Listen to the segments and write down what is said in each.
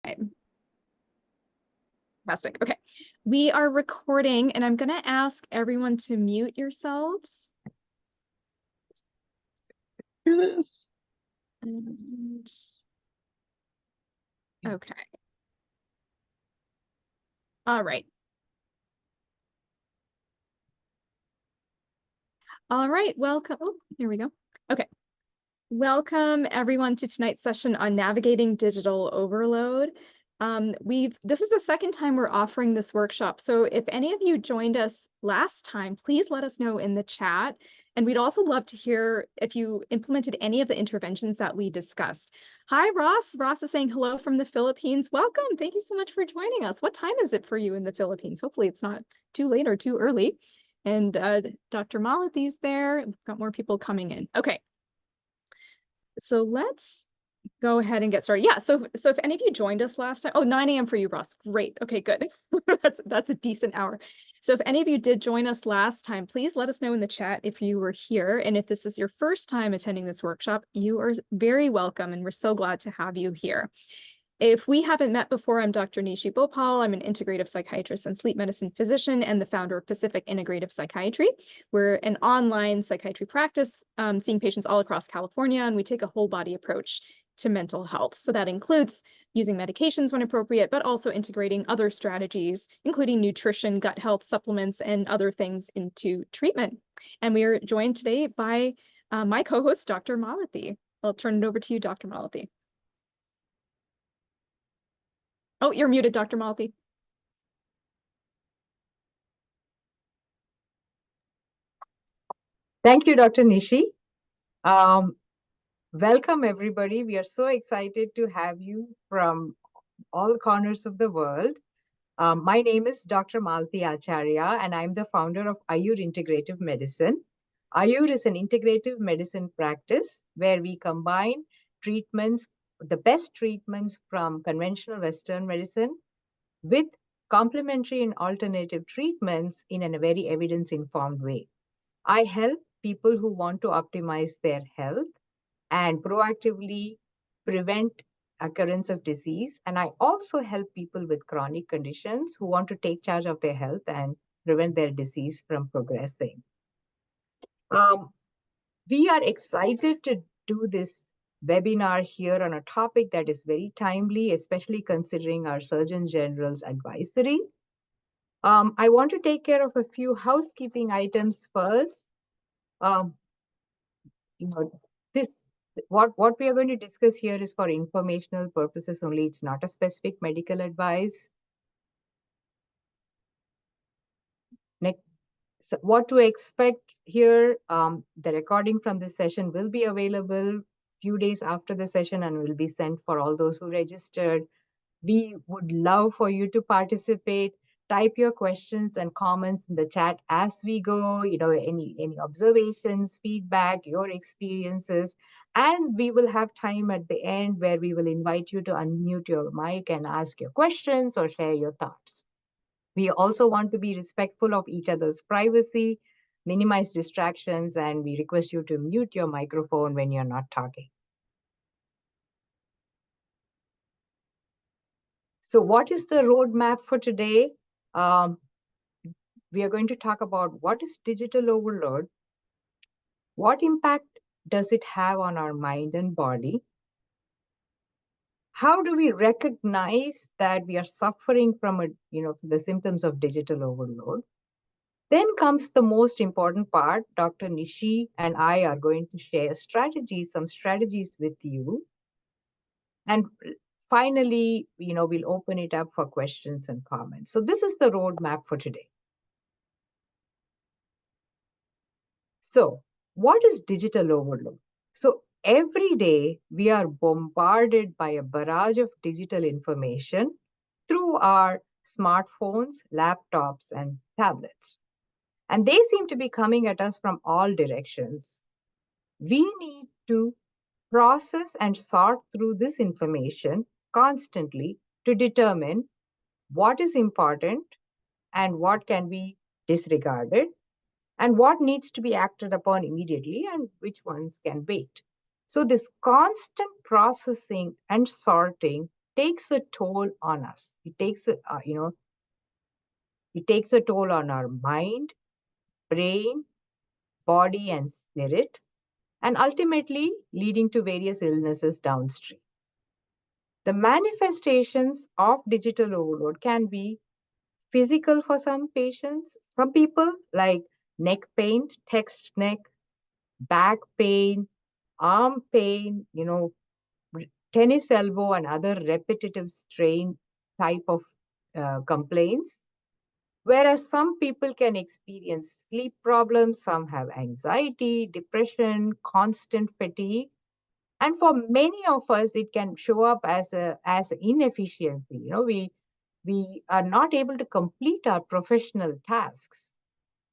Okay. Fantastic. Okay. We are recording, and I'm going to ask everyone to mute yourselves. Do this. And... Okay. All right. All right. Welcome. Oh, here we go. Okay. Welcome everyone to tonight's session on navigating digital overload. This is the second time we're offering this workshop. So if any of you joined us last time, please let us know in the chat. And we'd also love to hear if you implemented any of the interventions that we discussed. Hi, Ross. Ross is saying hello from the Philippines. Welcome. Thank you so much for joining us. What time is it for you in the Philippines? Hopefully it's not too late or too early. And Dr. Malathi's there. We've got more people coming in. Okay. So let's go ahead and get started. Yeah, so if any of you joined us last time, 9 a.m. for you, Ross. Great. Okay, good. That's a decent hour. So if any of you did join us last time, please let us know in the chat if you were here. And if this is your first time attending this workshop, you are very welcome, and we're so glad to have you here. If we haven't met before, I'm Dr. Nishi Bhopal. I'm an integrative psychiatrist and sleep medicine physician and the founder of Pacific Integrative Psychiatry. We're an online psychiatry practice, seeing patients all across California, and we take a whole body approach to mental health. So that includes using medications when appropriate, but also integrating other strategies, including nutrition, gut health, supplements, and other things into treatment. And we are joined today by my co-host, Dr. Malathi. I'll turn it over to you, Dr. Malathi. Oh, you're muted, Dr. Malathi. Thank you, Dr. Nishi. Welcome, everybody. We are so excited to have you from all corners of the world. My name is Dr. Malti Acharya, and I'm the founder of Ayur Integrative Medicine. Ayur is an integrative medicine practice where we combine treatments, the best treatments from conventional Western medicine with complementary and alternative treatments in a very evidence-informed way. I help people who want to optimize their health and proactively prevent occurrence of disease. And I also help people with chronic conditions who want to take charge of their health and prevent their disease from progressing. We are excited to do this webinar here on a topic that is very timely, especially considering our Surgeon General's advisory. I want to take care of a few housekeeping items first. What we are going to discuss here is for informational purposes only. It's not a specific medical advice. Next, so what to expect here, the recording from this session will be available a few days after the session and will be sent for all those who registered. We would love for you to participate. Type your questions and comments in the chat as we go, any observations, feedback, your experiences. And we will have time at the end where we will invite you to unmute your mic and ask your questions or share your thoughts. We also want to be respectful of each other's privacy, minimize distractions, and we request you to mute your microphone when you're not talking. So what is the roadmap for today? We are going to talk about what is digital overload, what impact does it have on our mind and body, how do we recognize that we are suffering from the symptoms of digital overload. Then comes the most important part. Dr. Nishi and I are going to share some strategies with you. And finally, we'll open it up for questions and comments. So this is the roadmap for today. So what is digital overload? So every day we are bombarded by a barrage of digital information through our smartphones, laptops, and tablets. And they seem to be coming at us from all directions. We need to process and sort through this information constantly to determine what is important and what can be disregarded, and what needs to be acted upon immediately and which ones can wait. So this constant processing and sorting takes a toll on us. It takes a toll on our mind, brain, body, and spirit, and ultimately leading to various illnesses downstream. The manifestations of digital overload can be physical for some patients, some people, like neck pain, text neck, back pain, arm pain, tennis elbow, and other repetitive strain type of complaints. Whereas some people can experience sleep problems, some have anxiety, depression, constant fatigue. And for many of us, it can show up as inefficiency. We are not able to complete our professional tasks.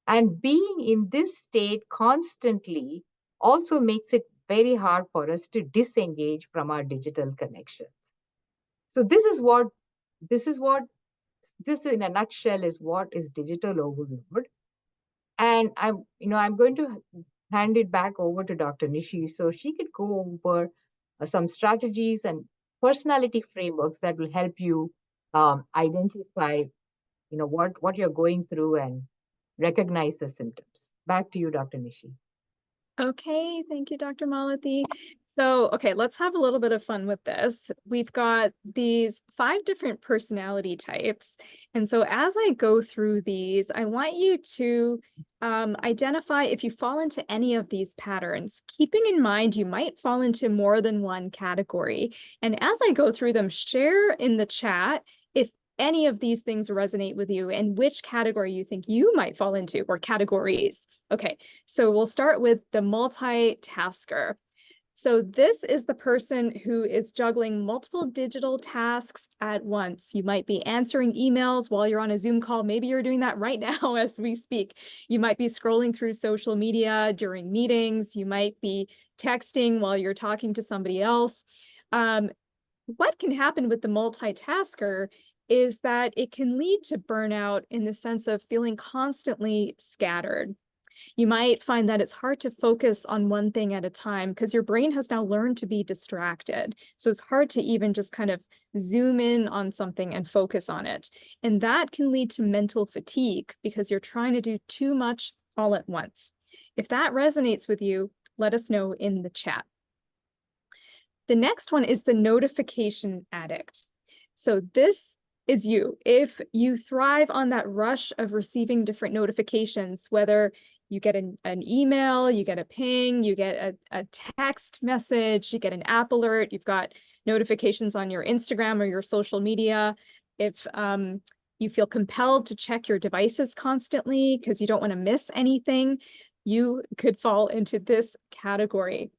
And being in this state constantly also makes it very hard for us to disengage from our digital connections. So this in a nutshell is what is digital overload. And I'm going to hand it back over to Dr. Nishi so she could go over some strategies and personality frameworks that will help you identify, what you're going through and recognize the symptoms. Back to you, Dr. Nishi. Okay, thank you, Dr. Malathi. So, okay, let's have a little bit of fun with this. We've got these 5 different personality types. And so as I go through these, I want you to identify if you fall into any of these patterns, keeping in mind you might fall into more than one category. And as I go through them, share in the chat if any of these things resonate with you and which category you think you might fall into, or categories. Okay, so we'll start with the multitasker. So this is the person who is juggling multiple digital tasks at once. You might be answering emails while you're on a Zoom call. Maybe you're doing that right now as we speak. You might be scrolling through social media during meetings. You might be texting while you're talking to somebody else. What can happen with the multitasker is that it can lead to burnout in the sense of feeling constantly scattered. You might find that it's hard to focus on one thing at a time because your brain has now learned to be distracted. So it's hard to even just kind of zoom in on something and focus on it. And that can lead to mental fatigue because you're trying to do too much all at once. If that resonates with you, let us know in the chat. The next one is the notification addict. So this is you. If you thrive on that rush of receiving different notifications, whether you get an email, you get a ping, you get a text message, you get an app alert, you've got notifications on your Instagram or your social media. If you feel compelled to check your devices constantly because you don't want to miss anything, you could fall into this category.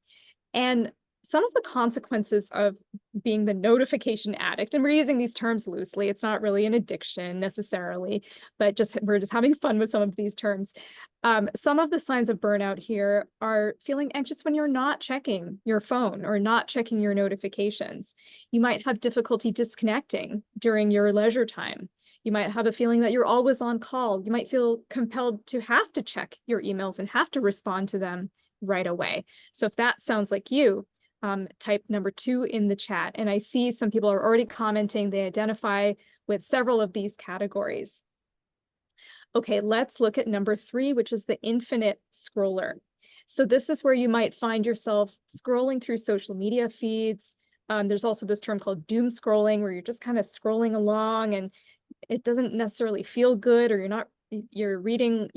And some of the consequences of being the notification addict, and we're using these terms loosely, it's not really an addiction necessarily, but we're just having fun with some of these terms. Some of the signs of burnout here are feeling anxious when you're not checking your phone or not checking your notifications. You might have difficulty disconnecting during your leisure time. You might have a feeling that you're always on call. You might feel compelled to have to check your emails and have to respond to them right away. So if that sounds like you, type number 2 in the chat. And I see some people are already commenting. They identify with several of these categories. Okay, let's look at number 3, which is the infinite scroller. So this is where you might find yourself scrolling through social media feeds. There's also this term called doom scrolling, where you're just kind of scrolling along and it doesn't necessarily feel good, or you're reading,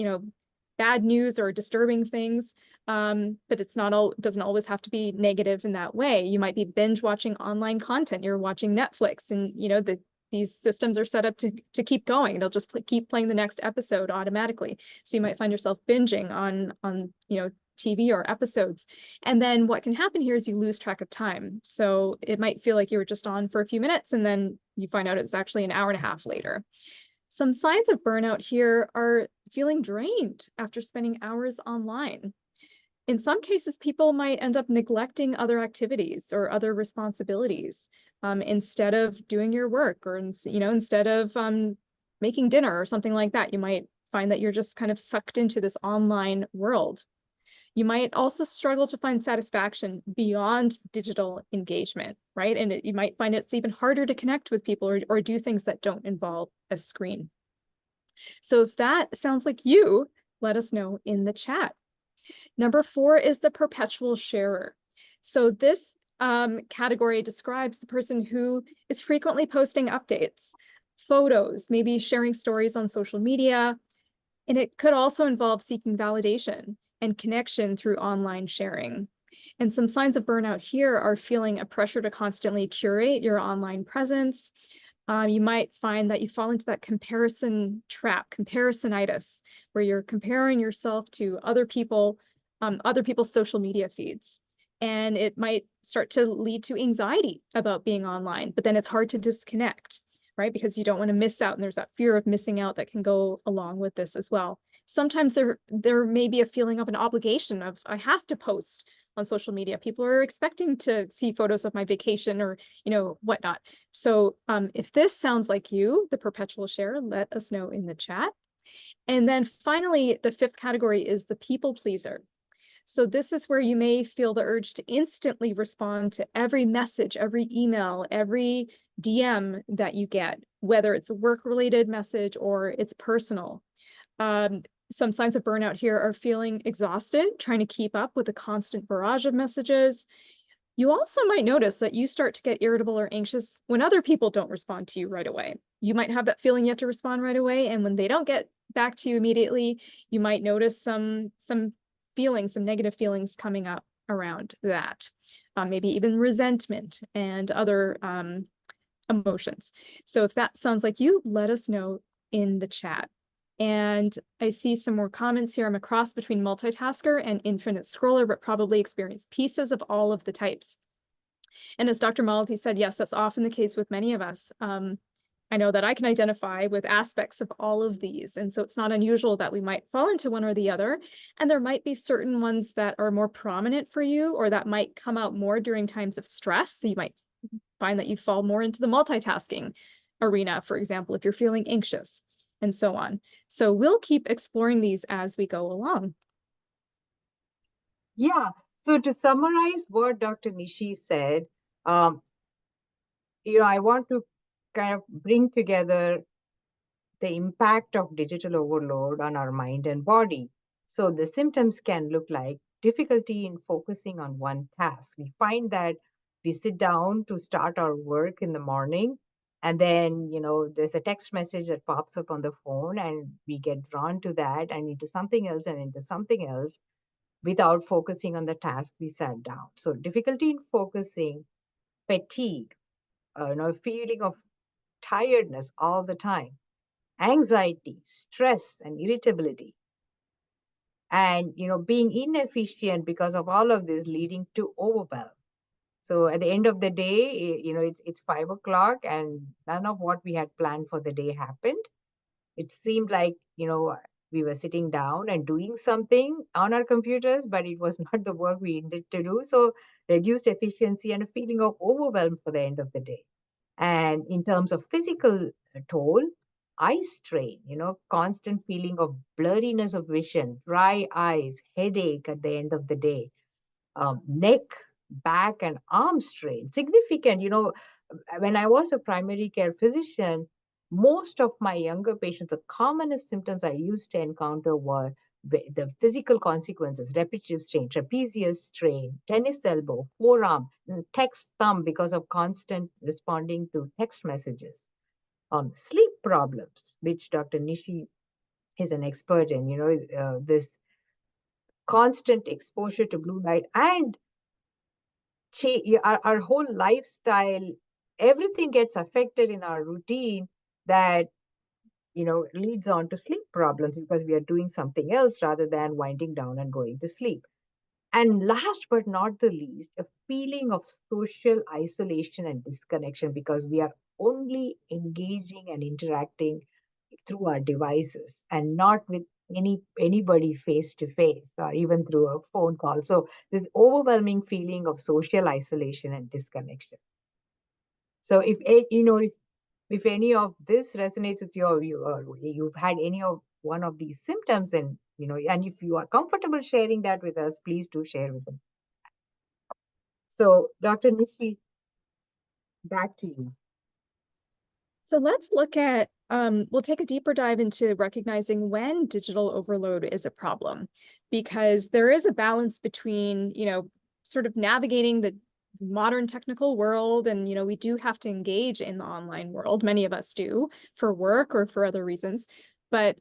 bad news or disturbing things. But doesn't always have to be negative in that way. You might be binge watching online content. You're watching Netflix, and these systems are set up to keep going. It'll just keep playing the next episode automatically. So you might find yourself binging on TV or episodes. And then what can happen here is you lose track of time. So it might feel like you were just on for a few minutes, and then you find out it's actually an hour and a half later. Some signs of burnout here are feeling drained after spending hours online. In some cases, people might end up neglecting other activities or other responsibilities instead of doing your work, or instead of making dinner or something like that. You might find that you're just kind of sucked into this online world. You might also struggle to find satisfaction beyond digital engagement, right? And you might find it's even harder to connect with people or do things that don't involve a screen. So if that sounds like you, let us know in the chat. Number 4 is the perpetual sharer. So this category describes the person who is frequently posting updates, photos, maybe sharing stories on social media, and it could also involve seeking validation and connection through online sharing. And some signs of burnout here are feeling a pressure to constantly curate your online presence. You might find that you fall into that comparison trap, comparisonitis, where you're comparing yourself to other people's social media feeds. And it might start to lead to anxiety about being online, but then it's hard to disconnect, right? Because you don't want to miss out. And there's that fear of missing out that can go along with this as well. Sometimes there may be a feeling of an obligation of, I have to post on social media. People are expecting to see photos of my vacation or, whatnot. So if this sounds like you, the perpetual share, let us know in the chat. And then finally, the 5th category is the people pleaser. So this is where you may feel the urge to instantly respond to every message, every email, every DM that you get, whether it's a work-related message or it's personal. Some signs of burnout here are feeling exhausted, trying to keep up with a constant barrage of messages. You also might notice that you start to get irritable or anxious when other people don't respond to you right away. You might have that feeling you have to respond right away, and when they don't get back to you immediately, you might notice some feelings, some negative feelings coming up around that. Maybe even resentment and other emotions. So if that sounds like you, let us know in the chat. And I see some more comments here. I'm a cross between multitasker and infinite scroller, but probably experience pieces of all of the types. And as Dr. Malathi said, yes, that's often the case with many of us. I know that I can identify with aspects of all of these. And so it's not unusual that we might fall into one or the other. And there might be certain ones that are more prominent for you or that might come out more during times of stress. So you might find that you fall more into the multitasking arena, for example, if you're feeling anxious and so on. So we'll keep exploring these as we go along. Yeah. So to summarize what Dr. Nishi said, I want to kind of bring together the impact of digital overload on our mind and body. So the symptoms can look like difficulty in focusing on one task. We find that we sit down to start our work in the morning, and then, there's a text message that pops up on the phone, and we get drawn to that and into something else and into something else without focusing on the task we sat down. So difficulty in focusing, fatigue, feeling of tiredness all the time, anxiety, stress, and irritability, and being inefficient because of all of this, leading to overwhelm. So at the end of the day, it's 5 o'clock, and none of what we had planned for the day happened. It seemed like we were sitting down and doing something on our computers, but it was not the work we needed to do. So reduced efficiency and a feeling of overwhelm for the end of the day. And in terms of physical toll, eye strain, constant feeling of blurriness of vision, dry eyes, headache at the end of the day, neck, back, and arm strain, significant. When I was a primary care physician, most of my younger patients, the commonest symptoms I used to encounter were the physical consequences: repetitive strain, trapezius strain, tennis elbow, forearm, and text thumb because of constant responding to text messages. Sleep problems, which Dr. Nishi is an expert in, this constant exposure to blue light and our whole lifestyle, everything gets affected in our routine that leads on to sleep problems because we are doing something else rather than winding down and going to sleep. And last but not the least, a feeling of social isolation and disconnection because we are only engaging and interacting through our devices and not with anybody face to face or even through a phone call. So this overwhelming feeling of social isolation and disconnection. So if any of this resonates with you, or you've had any of one of these symptoms, then And if you are comfortable sharing that with us, please do share with us. So, Dr. Nishi, back to you. So let's look at, we'll take a deeper dive into recognizing when digital overload is a problem, because there is a balance between, sort of navigating the modern technical world. And, we do have to engage in the online world. Many of us do for work or for other reasons. But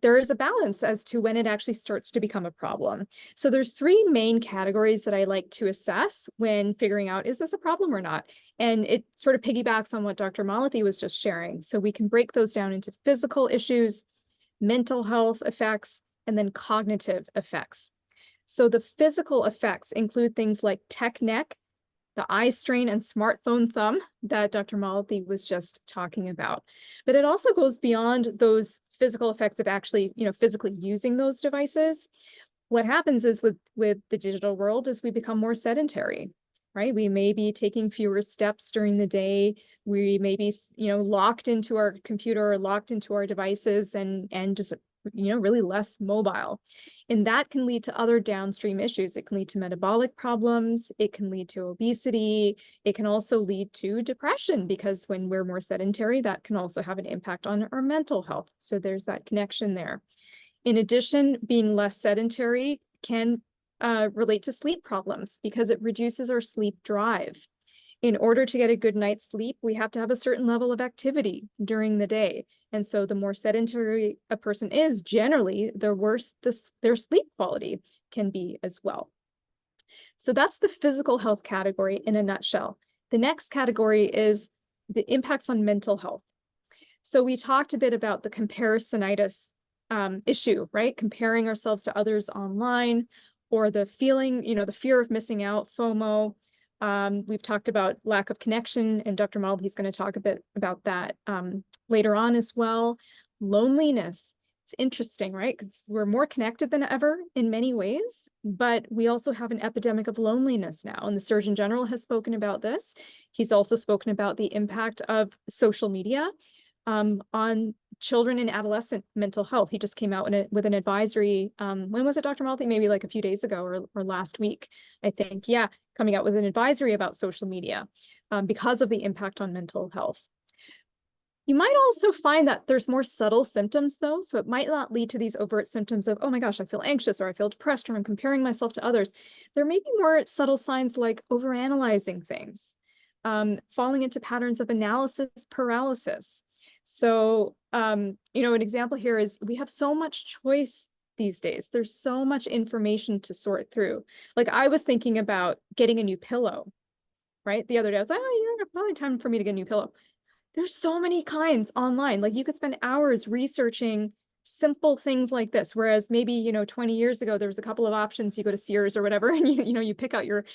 there is a balance as to when it actually starts to become a problem. So there's three main categories that I like to assess when figuring out, is this a problem or not? And it sort of piggybacks on what Dr. Malathi was just sharing. So we can break those down into physical issues, mental health effects, and then cognitive effects. So the physical effects include things like tech neck, the eye strain, and smartphone thumb that Dr. Malathi was just talking about. But it also goes beyond those physical effects of actually, physically using those devices. What happens is with the digital world is we become more sedentary, right? We may be taking fewer steps during the day. We may be, locked into our computer or locked into our devices and just, really less mobile. And that can lead to other downstream issues. It can lead to metabolic problems. It can lead to obesity. It can also lead to depression, because when we're more sedentary, that can also have an impact on our mental health. So there's that connection there. In addition, being less sedentary can relate to sleep problems because it reduces our sleep drive. In order to get a good night's sleep, we have to have a certain level of activity during the day. And so the more sedentary a person is, generally, the worse their sleep quality can be as well. So that's the physical health category in a nutshell. The next category is the impacts on mental health. So we talked a bit about the comparisonitis issue, right? Comparing ourselves to others online, or the feeling, the fear of missing out, FOMO. We've talked about lack of connection, and Dr. Malathi is going to talk a bit about that later on as well. Loneliness. It's interesting, right? Because we're more connected than ever in many ways, but we also have an epidemic of loneliness now. And the Surgeon General has spoken about this. He's also spoken about the impact of social media on children and adolescent mental health. He just came out with an advisory. When was it, Dr. Malathi? Maybe like a few days ago or last week, I think. Yeah, coming out with an advisory about social media because of the impact on mental health. You might also find that there's more subtle symptoms, though. So it might not lead to these overt symptoms of, oh my gosh, I feel anxious, or I feel depressed, or I'm comparing myself to others. There may be more subtle signs like overanalyzing things, falling into patterns of analysis paralysis. So, an example here is we have so much choice these days. There's so much information to sort through. Like I was thinking about getting a new pillow, right? The other day I was like, oh, yeah, probably time for me to get a new pillow. There's so many kinds online. Like you could spend hours researching simple things like this. Whereas maybe, 20 years ago, there was a couple of options. You go to Sears or whatever, and you pick out your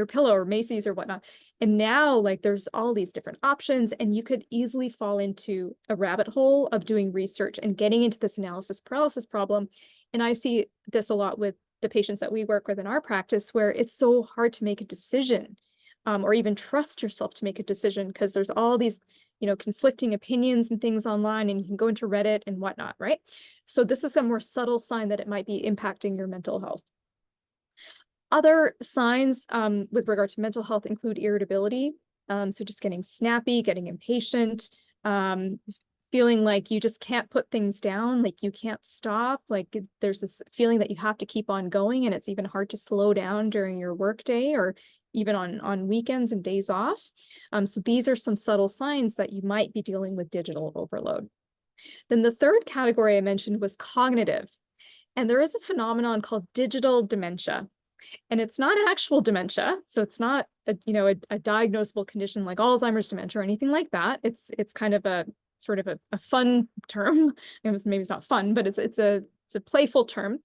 pillow, or Macy's or whatnot. And now like there's all these different options, and you could easily fall into a rabbit hole of doing research and getting into this analysis paralysis problem. And I see this a lot with the patients that we work with in our practice, where it's so hard to make a decision or even trust yourself to make a decision, because there's all these conflicting opinions and things online, and you can go into Reddit and whatnot, right? So this is a more subtle sign that it might be impacting your mental health. Other signs with regard to mental health include irritability. So just getting snappy, getting impatient, feeling like you just can't put things down, like you can't stop, like there's this feeling that you have to keep on going, and it's even hard to slow down during your workday or even on weekends and days off. So these are some subtle signs that you might be dealing with digital overload. Then the third category I mentioned was cognitive. And there is a phenomenon called digital dementia. And it's not actual dementia. So it's not a diagnosable condition like Alzheimer's dementia or anything like that. It's kind of a sort of a fun term. Maybe it's not fun, but it's a playful term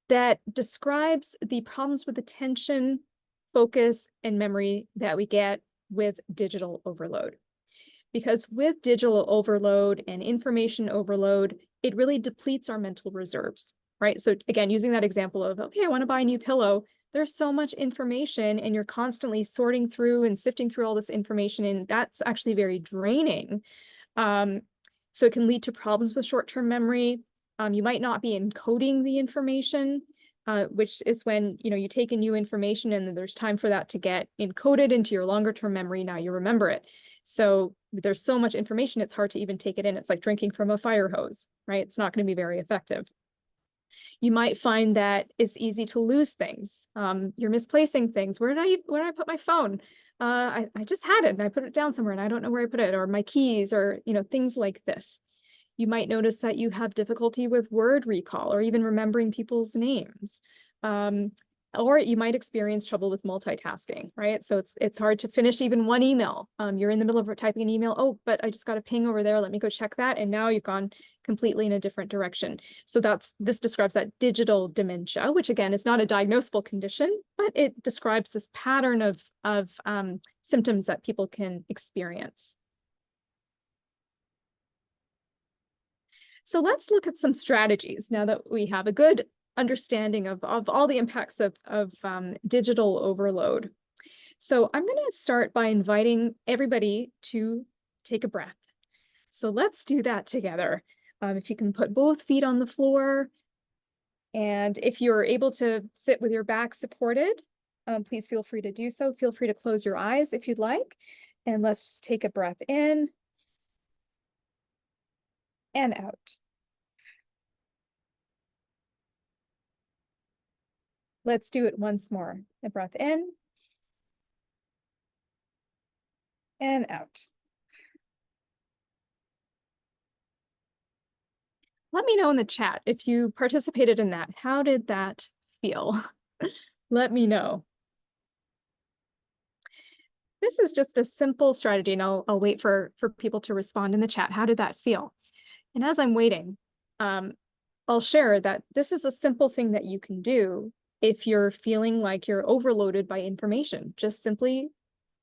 that describes the problems with attention, focus, and memory that we get with digital overload. Because with digital overload and information overload, it really depletes our mental reserves, right? So again, using that example of, okay, I want to buy a new pillow. There's so much information, and you're constantly sorting through and sifting through all this information, and that's actually very draining. So it can lead to problems with short-term memory, You might not be encoding the information, which is when, you take in new information and then there's time for that to get encoded into your longer term memory. Now you remember it. So there's so much information, it's hard to even take it in. It's like drinking from a fire hose, right? It's not going to be very effective. You might find that it's easy to lose things. You're misplacing things. Where did I put my phone? I just had it and I put it down somewhere and I don't know where I put it, or my keys, or, things like this. You might notice that you have difficulty with word recall or even remembering people's names. Or you might experience trouble with multitasking, right? So it's hard to finish even one email. You're in the middle of typing an email. Oh, but I just got a ping over there. Let me go check that. And now you've gone completely in a different direction. So this describes that digital dementia, which again is not a diagnosable condition, but it describes this pattern of symptoms that people can experience. So let's look at some strategies now that we have a good understanding of all the impacts of digital overload. So I'm going to start by inviting everybody to take a breath. So let's do that together. If you can put both feet on the floor, and if you're able to sit with your back supported, please feel free to do so. Feel free to close your eyes if you'd like. And let's just take a breath in and out. Let's do it once more. A breath in and out. Let me know in the chat if you participated in that. How did that feel? Let me know. This is just a simple strategy, and I'll wait for people to respond in the chat. How did that feel? And as I'm waiting, I'll share that this is a simple thing that you can do if you're feeling like you're overloaded by information. Just simply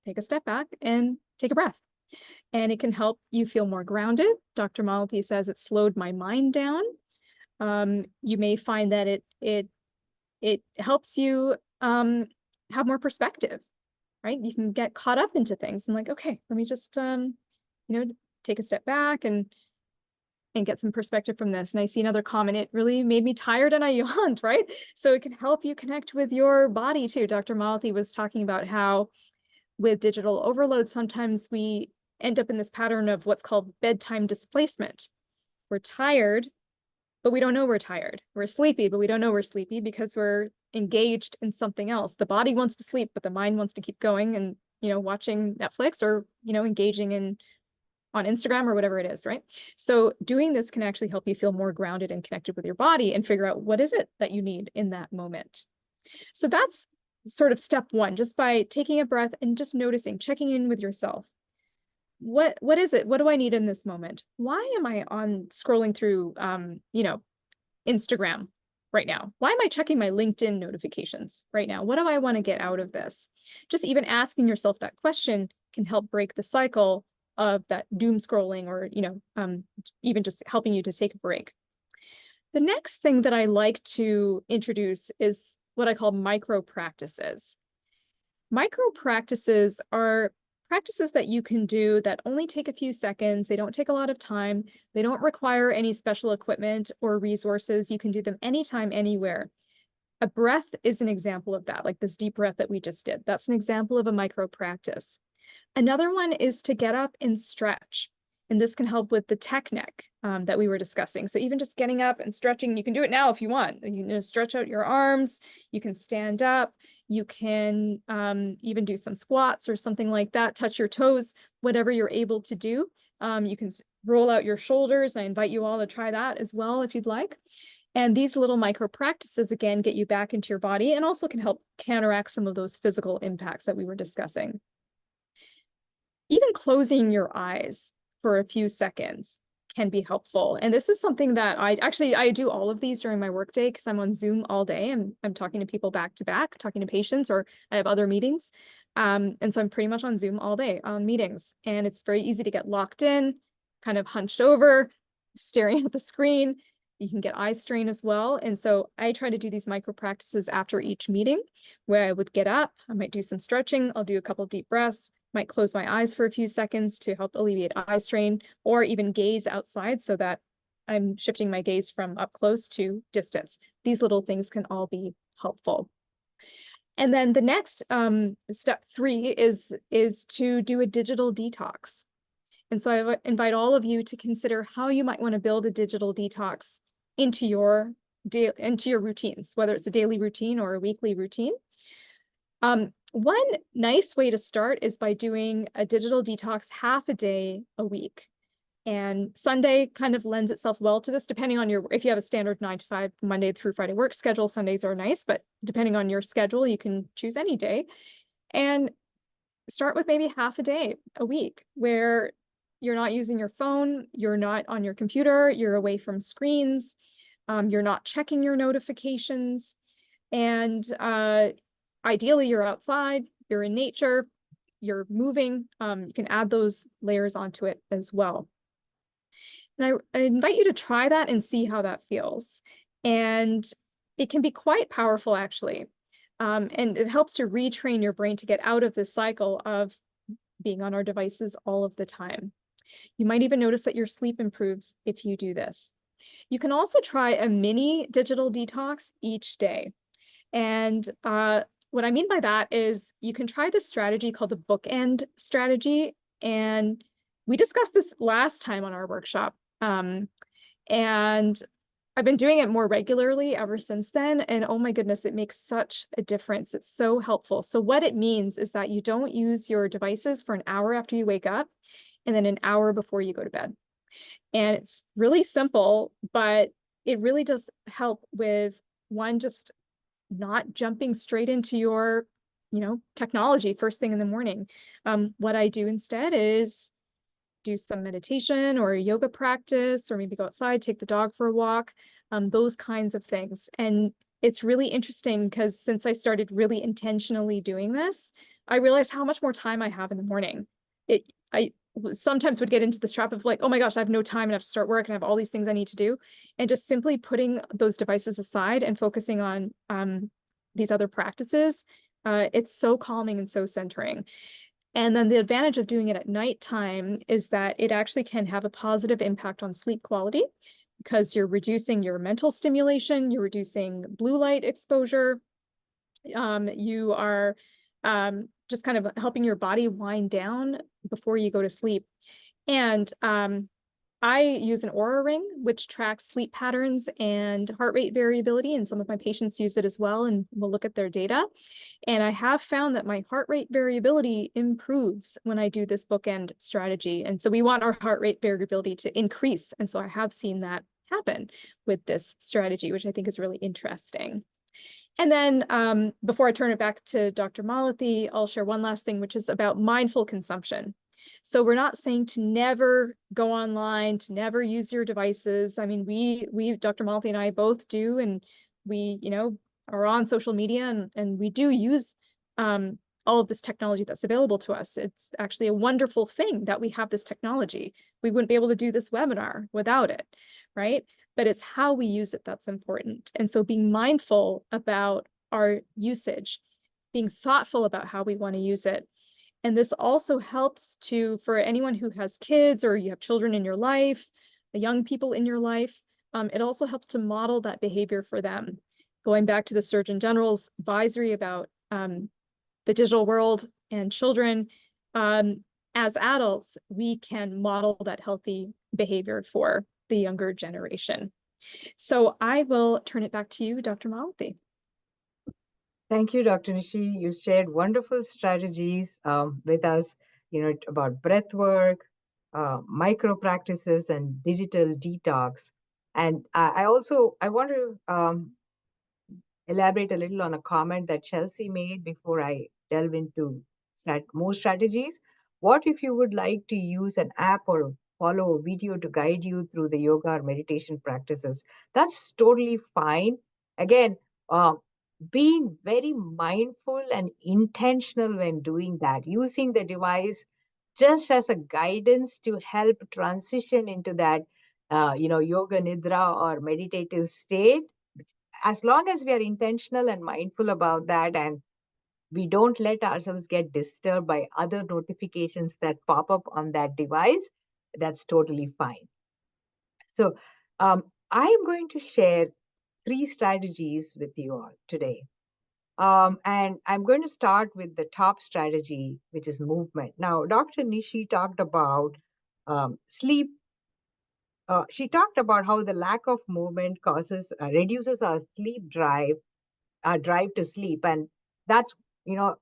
take a step back and take a breath. And it can help you feel more grounded. Dr. Malati says it slowed my mind down. You may find that it helps you have more perspective, right? You can get caught up into things and like, okay, let me just take a step back and get some perspective from this. And I see another comment, it really made me tired and I yawned, right? So it can help you connect with your body too. Dr. Malati was talking about how with digital overload, sometimes we end up in this pattern of what's called bedtime displacement. We're tired, but we don't know we're tired. We're sleepy, but we don't know we're sleepy because we're engaged in something else. The body wants to sleep, but the mind wants to keep going and, watching Netflix or, engaging on Instagram or whatever it is, right? So doing this can actually help you feel more grounded and connected with your body and figure out what is it that you need in that moment. So that's sort of step one, just by taking a breath and just noticing, checking in with yourself. What is it? What do I need in this moment? Why am I scrolling through, Instagram right now? Why am I checking my LinkedIn notifications right now? What do I want to get out of this? Just even asking yourself that question can help break the cycle of that doom scrolling, or, even just helping you to take a break. The next thing that I like to introduce is what I call micro practices. Micro practices are practices that you can do that only take a few seconds. They don't take a lot of time. They don't require any special equipment or resources. You can do them anytime, anywhere. A breath is an example of that, like this deep breath that we just did. That's an example of a micro practice. Another one is to get up and stretch. And this can help with the tech neck that we were discussing. So even just getting up and stretching, you can do it now if you want. You can stretch out your arms, you can stand up, you can even do some squats or something like that, touch your toes, whatever you're able to do. You can roll out your shoulders. I invite you all to try that as well if you'd like. And these little micro practices, again, get you back into your body and also can help counteract some of those physical impacts that we were discussing. Even closing your eyes for a few seconds can be helpful. And this is something that I do all of these during my workday because I'm on Zoom all day. I'm talking to people back to back, talking to patients, or I have other meetings. And so I'm pretty much on Zoom all day on meetings. And it's very easy to get locked in, kind of hunched over, staring at the screen. You can get eye strain as well. And so I try to do these micro practices after each meeting where I would get up, I might do some stretching, I'll do a couple deep breaths, might close my eyes for a few seconds to help alleviate eye strain, or even gaze outside so that I'm shifting my gaze from up close to distance. These little things can all be helpful. And then the next step 3 is to do a digital detox. And so I invite all of you to consider how you might want to build a digital detox into your routines, whether it's a daily routine or a weekly routine. One nice way to start is by doing a digital detox half a day a week. And Sunday kind of lends itself well to this, depending on if you have a standard 9 to 5 Monday through Friday work schedule, Sundays are nice, but depending on your schedule, you can choose any day. And start with maybe half a day a week where you're not using your phone, you're not on your computer, you're away from screens, you're not checking your notifications, and ideally you're outside, you're in nature, you're moving. You can add those layers onto it as well. And I invite you to try that and see how that feels. And it can be quite powerful, actually. And it helps to retrain your brain to get out of this cycle of being on our devices all of the time. You might even notice that your sleep improves if you do this. You can also try a mini digital detox each day. And what I mean by that is you can try this strategy called the bookend strategy. And we discussed this last time on our workshop. And I've been doing it more regularly ever since then. And oh my goodness, it makes such a difference. It's so helpful. So what it means is that you don't use your devices for an hour after you wake up and then an hour before you go to bed. And it's really simple, but it really does help with one, just not jumping straight into your, technology first thing in the morning. What I do instead is do some meditation or a yoga practice, or maybe go outside, take the dog for a walk, those kinds of things. And it's really interesting because since I started really intentionally doing this, I realized how much more time I have in the morning. I sometimes would get into this trap of like, oh my gosh, I have no time and I have to start work and I have all these things I need to do. And just simply putting those devices aside and focusing on these other practices, it's so calming and so centering. And then the advantage of doing it at nighttime is that it actually can have a positive impact on sleep quality because you're reducing your mental stimulation, you're reducing blue light exposure, you are just kind of helping your body wind down before you go to sleep. And I use an Aura ring, which tracks sleep patterns and heart rate variability, and some of my patients use it as well, and we'll look at their data. And I have found that my heart rate variability improves when I do this bookend strategy. And so we want our heart rate variability to increase. And so I have seen that happen with this strategy, which I think is really interesting. And then before I turn it back to Dr. Malathi, I'll share one last thing, which is about mindful consumption. So we're not saying to never go online, to never use your devices. I mean, we Dr. Malathi and I both do, and we, are on social media and we do use all of this technology that's available to us. It's actually a wonderful thing that we have this technology. We wouldn't be able to do this webinar without it, right? But it's how we use it that's important. And so being mindful about our usage, being thoughtful about how we want to use it. And this also helps for anyone who has kids or you have children in your life, young people in your life, it also helps to model that behavior for them. Going back to the Surgeon General's advisory about the digital world and children, as adults, we can model that healthy behavior for the younger generation. So I will turn it back to you, Dr. Malathi. Thank you, Dr. Nishi. You shared wonderful strategies with us, about breath work, micro practices, and digital detox. And I want to elaborate a little on a comment that Chelsea made before I delve into more strategies. What if you would like to use an app or follow a video to guide you through the yoga or meditation practices? That's totally fine. Again, being very mindful and intentional when doing that, using the device just as a guidance to help transition into that, yoga nidra or meditative state. As long as we are intentional and mindful about that, and we don't let ourselves get disturbed by other notifications that pop up on that device, that's totally fine. So I'm going to share 3 strategies with you all today. And I'm going to start with the top strategy, which is movement. Now, Dr. Nishi talked about sleep. She talked about how the lack of movement reduces our sleep drive, our drive to sleep, and that's you know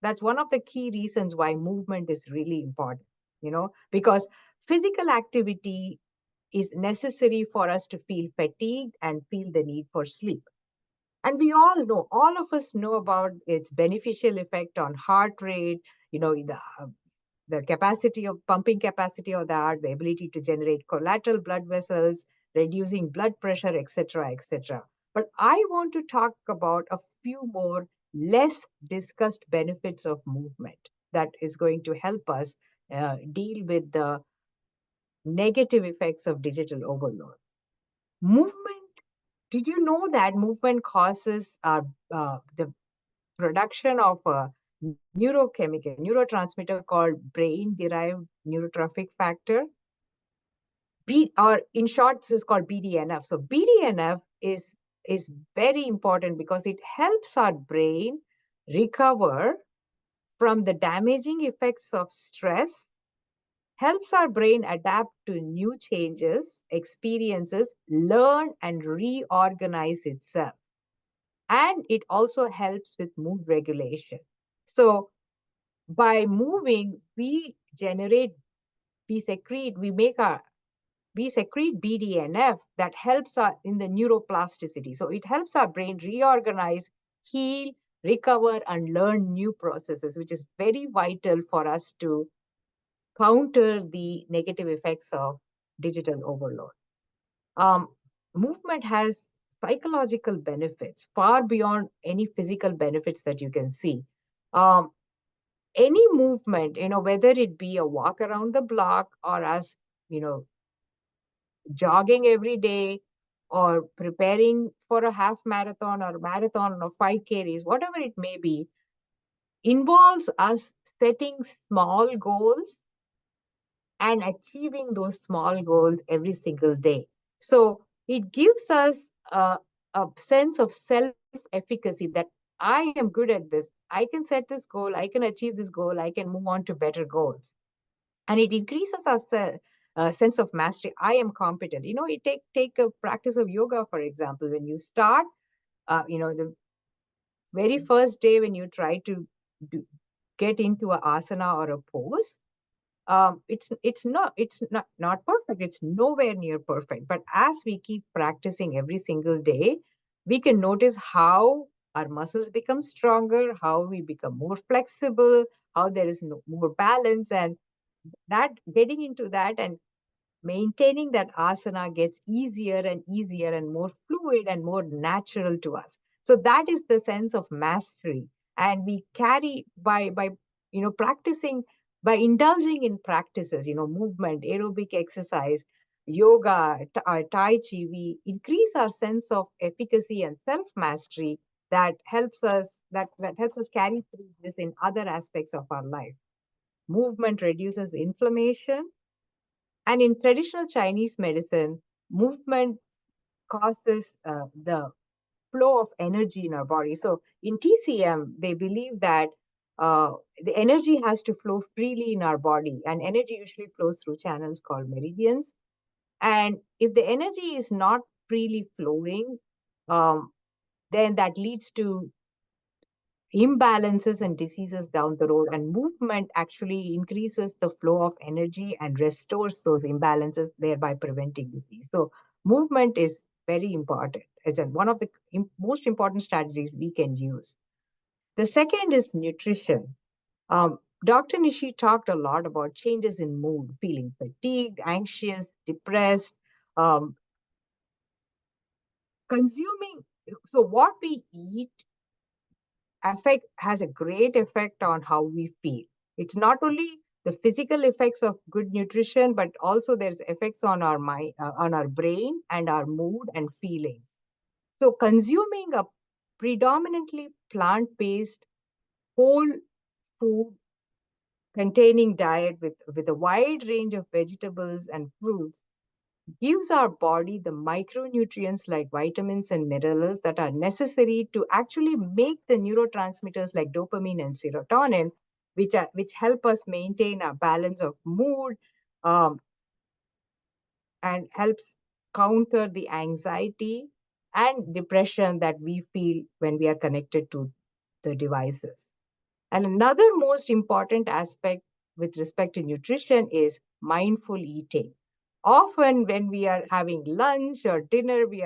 that's one of the key reasons why movement is really important. Because physical activity is necessary for us to feel fatigued and feel the need for sleep. And we all of us know about its beneficial effect on heart rate, the capacity of pumping capacity of the heart, the ability to generate collateral blood vessels, reducing blood pressure, etc., etc. But I want to talk about a few more less discussed benefits of movement that is going to help us deal with the negative effects of digital overload. Movement, did you know that movement causes the production of a neurotransmitter called brain-derived neurotrophic factor? Or in short, this is called BDNF. So BDNF is very important because it helps our brain recover from the damaging effects of stress, helps our brain adapt to new changes, experiences, learn and reorganize itself. And it also helps with mood regulation. So by moving, we secrete, we secrete BDNF that helps in the neuroplasticity. So it helps our brain reorganize, heal, recover, and learn new processes, which is very vital for us to counter the negative effects of digital overload. Um, Movement has psychological benefits far beyond any physical benefits that you can see. Um, any movement, whether it be a walk around the block or us, jogging every day or preparing for a half marathon or marathon or 5K race, whatever it may be, involves us setting small goals and achieving those small goals every single day. So it gives us a sense of self-efficacy that I am good at this. I can set this goal. I can achieve this goal. I can move on to better goals. And it increases our sense of mastery. I am competent. You take a practice of yoga, for example. When you start, the very first day when you try to get into an asana or a pose, it's not perfect. It's nowhere near perfect. But as we keep practicing every single day, we can notice how our muscles become stronger, how we become more flexible, how there is more balance, and that getting into that and maintaining that asana gets easier and easier and more fluid and more natural to us. So that is the sense of mastery. And we carry by practicing, by indulging in practices, movement, aerobic exercise, yoga, tai chi, we increase our sense of efficacy and self-mastery that helps us carry through this in other aspects of our life. Movement reduces inflammation, and in traditional Chinese medicine, movement causes the flow of energy in our body. So in TCM, they believe that the energy has to flow freely in our body, and energy usually flows through channels called meridians. And if the energy is not freely flowing, um, then that leads to imbalances and diseases down the road. And movement actually increases the flow of energy and restores those imbalances, thereby preventing disease. So movement is very important. It's one of the most important strategies we can use. The second is nutrition. Dr. Nishi talked a lot about changes in mood, feeling fatigued, anxious, depressed, um, consuming. So what we eat has a great effect on how we feel. It's not only the physical effects of good nutrition, but also there's effects on our mind, on our brain and our mood and feelings. So consuming a predominantly plant-based whole food containing diet with a wide range of vegetables and fruits gives our body the micronutrients like vitamins and minerals that are necessary to actually make the neurotransmitters like dopamine and serotonin, which help us maintain our balance of mood, um, and helps counter the anxiety and depression that we feel when we are connected to the devices. And another most important aspect with respect to nutrition is mindful eating. Often when we are having lunch or dinner, we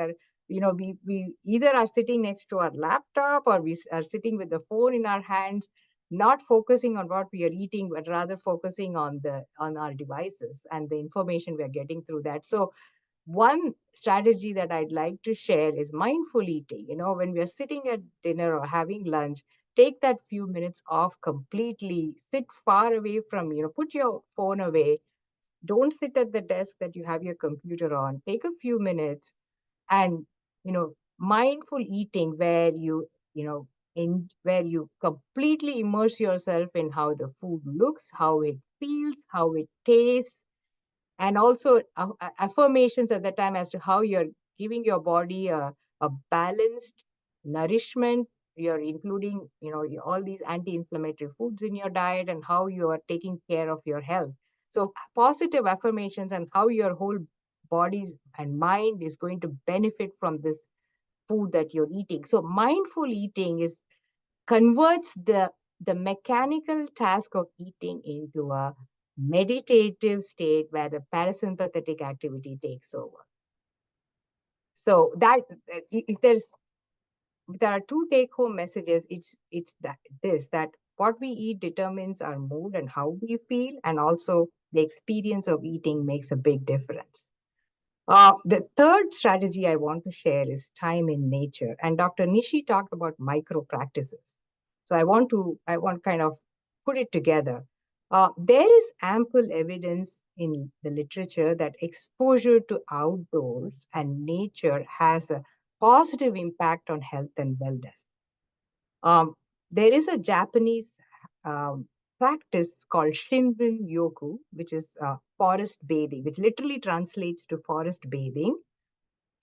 either are sitting next to our laptop or we are sitting with the phone in our hands, not focusing on what we are eating, but rather focusing on our devices and the information we are getting through that. So one strategy that I'd like to share is mindful eating. When we are sitting at dinner or having lunch, take that few minutes off completely, sit far away from, put your phone away. Don't sit at the desk that you have your computer on. Take a few minutes and, mindful eating where where you completely immerse yourself in how the food looks, how it feels, how it tastes, and also affirmations at the time as to how you're giving your body a balanced nourishment. You're including all these anti-inflammatory foods in your diet and how you are taking care of your health. So positive affirmations and how your whole body and mind is going to benefit from this food that you're eating. So mindful eating is converts the mechanical task of eating into a meditative state where the parasympathetic activity takes over. So that if there are two take home messages, it's that what we eat determines our mood and how we feel, and also the experience of eating makes a big difference. The third strategy I want to share is time in nature. And Dr. Nishi talked about micro practices. So I want kind of put it together. There is ample evidence in the literature that exposure to outdoors and nature has a positive impact on health and wellness. Um, there is a Japanese um, practice called Shinrin Yoku, which is forest bathing, which literally translates to forest bathing.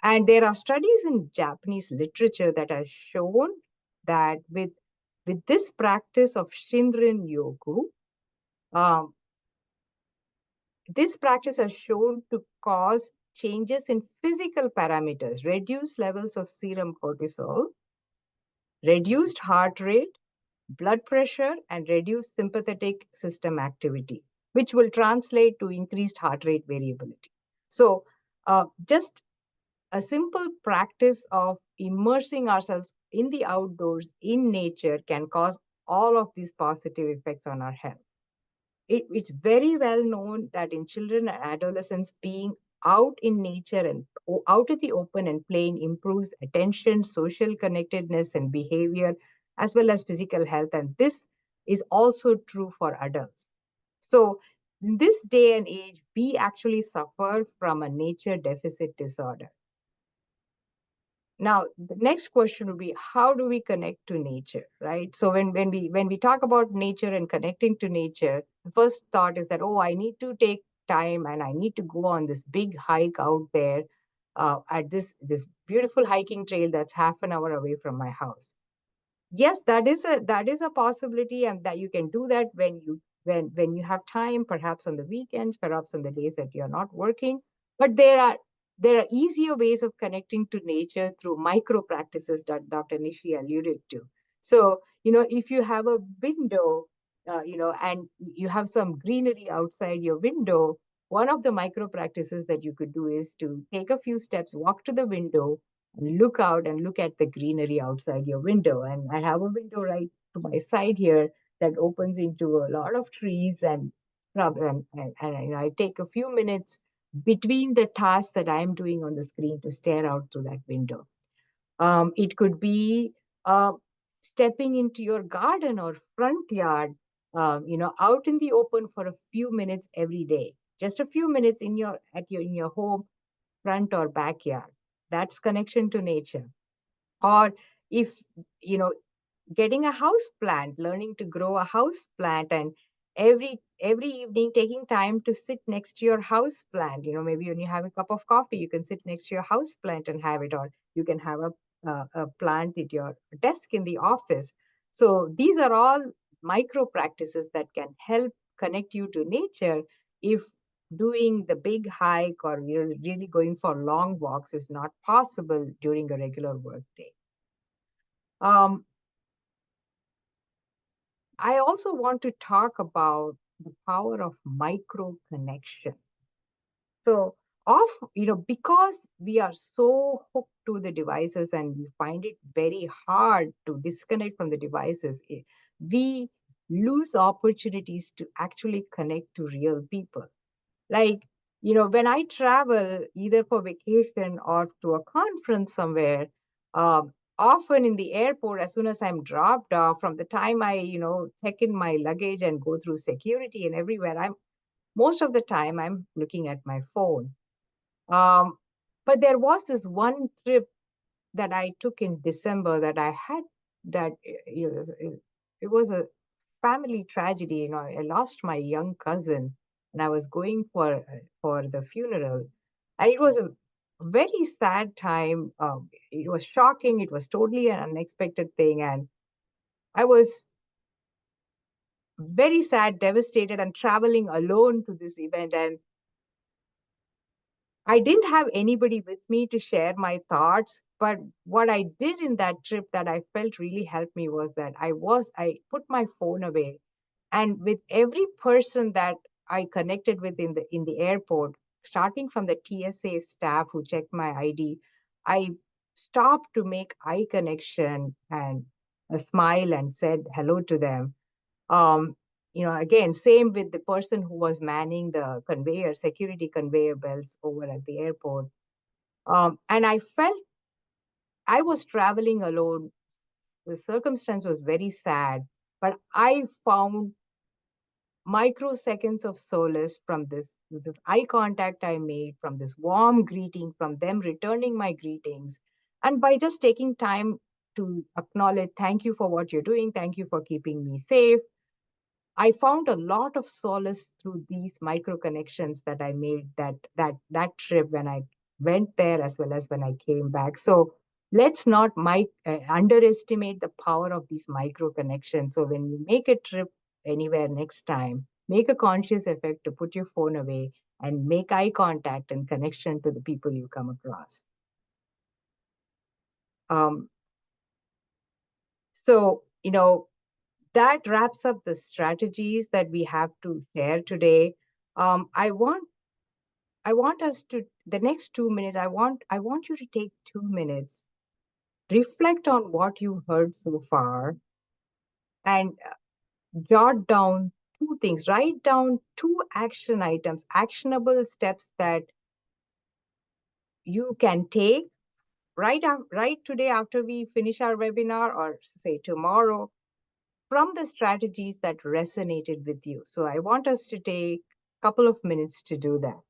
And there are studies in Japanese literature that have shown that with this practice of Shinrin Yoku, um, this practice has shown to cause changes in physical parameters, reduced levels of serum cortisol, reduced heart rate, blood pressure, and reduced sympathetic system activity, which will translate to increased heart rate variability. So, just a simple practice of immersing ourselves in the outdoors, in nature, can cause all of these positive effects on our health. It's very well known that in children and adolescents, being out in nature and out in the open and playing improves attention, social connectedness, and behavior, as well as physical health. And this is also true for adults. So, in this day and age, we actually suffer from a nature deficit disorder. Now, the next question would be, how do we connect to nature, right? So when we talk about nature and connecting to nature, the first thought is that, oh, I need to take time and I need to go on this big hike out there at this beautiful hiking trail that's half an hour away from my house. Yes, that is a possibility, and that you can do that when you have time, perhaps on the weekends, perhaps on the days that you're not working. But there are easier ways of connecting to nature through micro practices that Dr. Nishi alluded to. So, if you have a window, and you have some greenery outside your window, one of the micro practices that you could do is to take a few steps, walk to the window, look out and look at the greenery outside your window. And I have a window right to my side here that opens into a lot of trees and I take a few minutes between the tasks that I'm doing on the screen to stare out through that window. It could be uh, stepping into your garden or front yard, out in the open for a few minutes every day. Just a few minutes in your home, front or backyard. That's connection to nature. Or if you know getting a house plant, learning to grow a house plant, and every every evening taking time to sit next to your house plant. Maybe when you have a cup of coffee, you can sit next to your house plant and have it, or you can have a plant at your desk in the office. So these are all micro practices that can help connect you to nature if doing the big hike or you're really going for long walks is not possible during a regular work day. Um, I also want to talk about the power of micro connection. So, because we are so hooked to the devices and we find it very hard to disconnect from the devices, we lose opportunities to actually connect to real people. Like, when I travel either for vacation or to a conference somewhere, often in the airport, as soon as I'm dropped off, from the time I, check in my luggage and go through security and everywhere, most of the time I'm looking at my phone. Um, but there was this one trip that I took in December that I had that it was a family tragedy. I lost my young cousin, and I was going for the funeral, and it was a very sad time. It was shocking. It was totally an unexpected thing, and I was very sad, devastated, and traveling alone to this event. And I didn't have anybody with me to share my thoughts, but what I did in that trip that I felt really helped me was that I put my phone away, and with every person that I connected with in the airport, starting from the TSA staff who checked my ID, I stopped to make eye connection and a smile and said hello to them. um, again, same with the person who was manning the security conveyor belts over at the airport. And I felt I was traveling alone. The circumstance was very sad, but I found microseconds of solace from this eye contact I made, from this warm greeting, from them returning my greetings. And by just taking time to acknowledge, thank you for what you're doing, thank you for keeping me safe, I found a lot of solace through these micro connections that I made that trip when I went there as well as when I came back. So let's not underestimate the power of these micro connections. So when you make a trip anywhere next time, make a conscious effort to put your phone away and make eye contact and connection to the people you come across. Um, so, that wraps up the strategies that we have to share today. I want us to the next 2 minutes. I want you to take 2 minutes, reflect on what you heard so far, and jot down two things. Write down two action items, actionable steps that you can take right today after we finish our webinar, or say tomorrow, from the strategies that resonated with you. So I want us to take a couple of minutes to do that.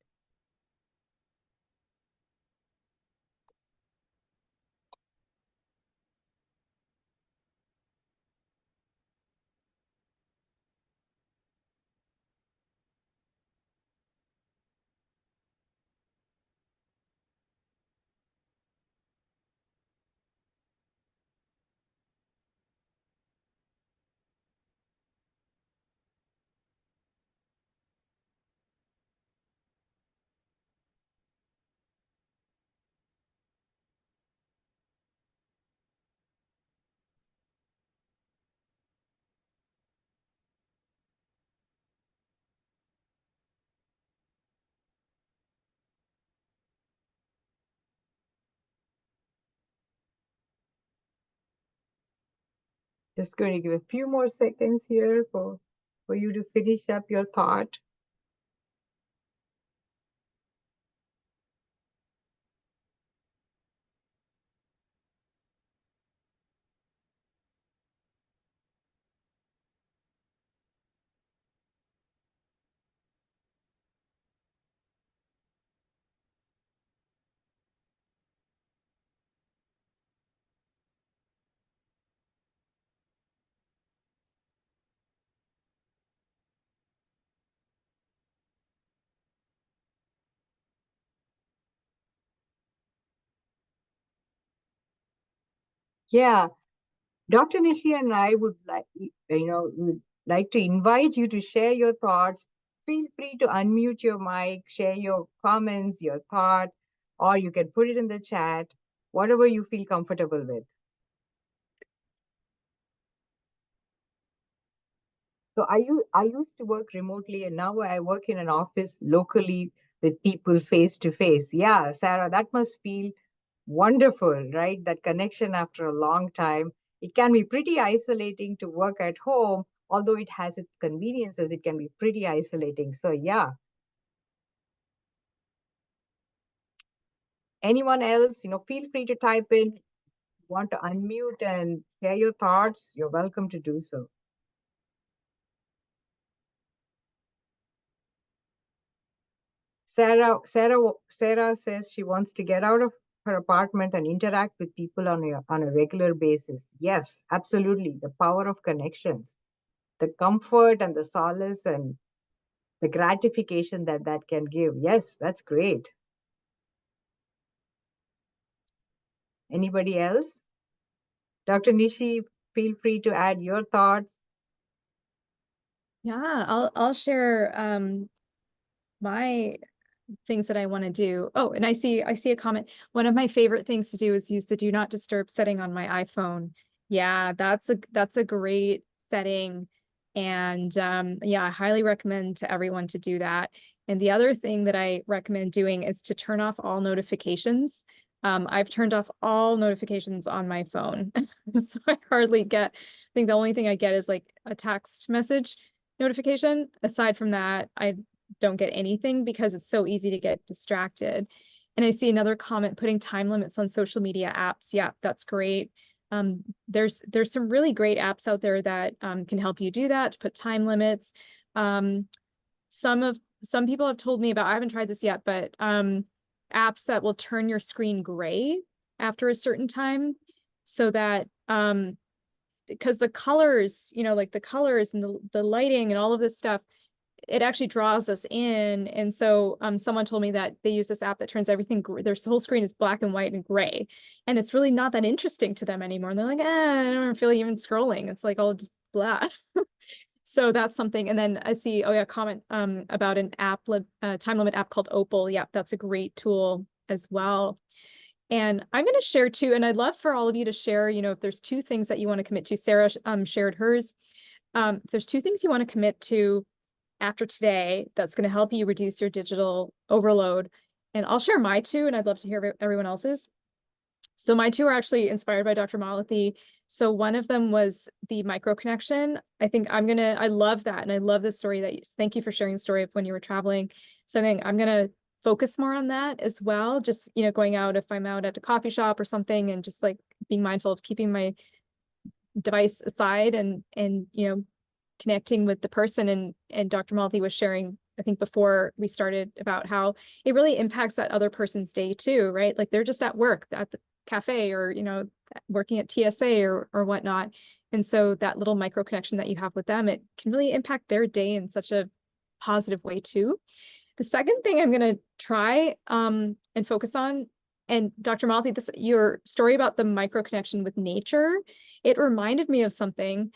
Just going to give a few more seconds here for you to finish up your thought. Yeah, Dr. Nishi and I would would like to invite you to share your thoughts. Feel free to unmute your mic, share your comments, your thought, or you can put it in the chat, whatever you feel comfortable with. So I used to work remotely and now I work in an office locally with people face to face. Yeah, Sarah, that must feel wonderful, right? That connection after a long time. It can be pretty isolating to work at home, although it has its conveniences, it can be pretty isolating. So yeah. Anyone else, feel free to type in, want to unmute and share your thoughts, you're welcome to do so. Sarah says she wants to get out of her apartment and interact with people on a regular basis. Yes, absolutely. The power of connections, the comfort and the solace and the gratification that can give. Yes, that's great. Anybody else? Dr. Nishi, feel free to add your thoughts. Yeah, I'll share my things that I want to do. Oh, and I see a comment. One of my favorite things to do is use the do not disturb setting on my iPhone. Yeah, that's a great setting. And yeah, I highly recommend to everyone to do that. And the other thing that I recommend doing is to turn off all notifications. I've turned off all notifications on my phone. So I hardly get, I think the only thing I get is like a text message notification. Aside from that, I don't get anything because it's so easy to get distracted. And I see another comment putting time limits on social media apps. Yeah, that's great. There's some really great apps out there that can help you do that, to put time limits. Some people have told me about, I haven't tried this yet, but apps that will turn your screen gray after a certain time, so that because the colors, like the colors and the lighting and all of this stuff, it actually draws us in. And so someone told me that they use this app that turns everything, their whole screen is black and white and gray. And it's really not that interesting to them anymore. And they're like, I don't feel like even scrolling. It's like all just blah. So that's something. And then I see, oh yeah, comment about an app, time limit app called Opal. Yeah, that's a great tool as well. And I'm going to share too, and I'd love for all of you to share, if there's two things that you want to commit to. Sarah shared hers. If there's two things you want to commit to after today that's going to help you reduce your digital overload. And I'll share my two, and I'd love to hear everyone else's. So my two are actually inspired by Dr. Malathi. So one of them was the micro connection. I love that. And I love the story thank you for sharing the story of when you were traveling. So I think I'm going to focus more on that as well. Just, going out, if I'm out at a coffee shop or something, and just like being mindful of keeping my device aside and connecting with the person. And Dr. Malthi was sharing, I think before we started, about how it really impacts that other person's day too, right? Like they're just at work at the cafe, or working at TSA or whatnot. And so that little micro connection that you have with them, it can really impact their day in such a positive way too. The second thing I'm going to try and focus on, and Dr. Malthi, your story about the micro connection with nature, it reminded me of something.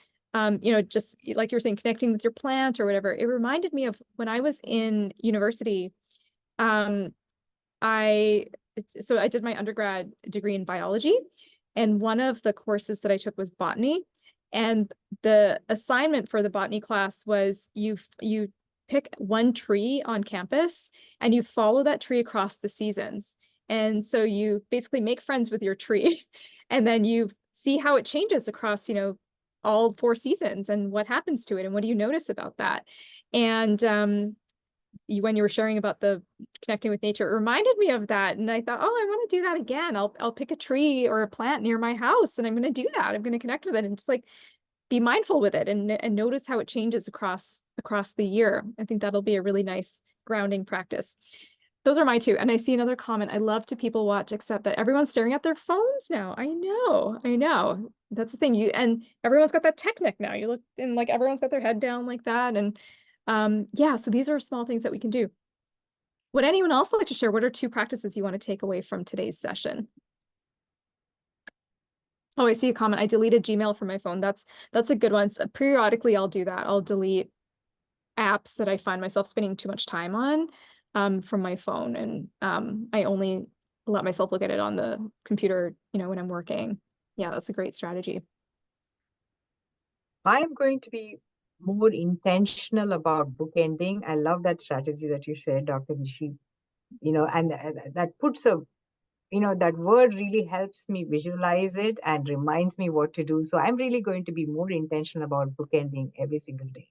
Just like you were saying, connecting with your plant or whatever. It reminded me of when I was in university. I did my undergrad degree in biology, and one of the courses that I took was botany. And the assignment for the botany class was you pick one tree on campus and you follow that tree across the seasons. And so you basically make friends with your tree and then you see how it changes across, all 4 seasons and what happens to it and what do you notice about that. And when you were sharing about the connecting with nature, it reminded me of that. And I thought, oh, I want to do that again. I'll pick a tree or a plant near my house and I'm going to do that. I'm going to connect with it and just like be mindful with it and notice how it changes across the year. I think that'll be a really nice grounding practice. Those are my two. And I see another comment. I love to people watch, except that everyone's staring at their phones now. I know. That's the thing. And everyone's got that tech neck now. You look and like everyone's got their head down like that. And yeah, so these are small things that we can do. Would anyone else like to share? What are two practices you want to take away from today's session? Oh, I see a comment. I deleted Gmail from my phone. That's a good one. So periodically I'll do that. I'll delete apps that I find myself spending too much time on from my phone. And I only let myself look at it on the computer, when I'm working. Yeah, that's a great strategy. I'm going to be more intentional about bookending. I love that strategy that you shared, Dr. Nishi. And that puts that word really helps me visualize it and reminds me what to do. So I'm really going to be more intentional about bookending every single day.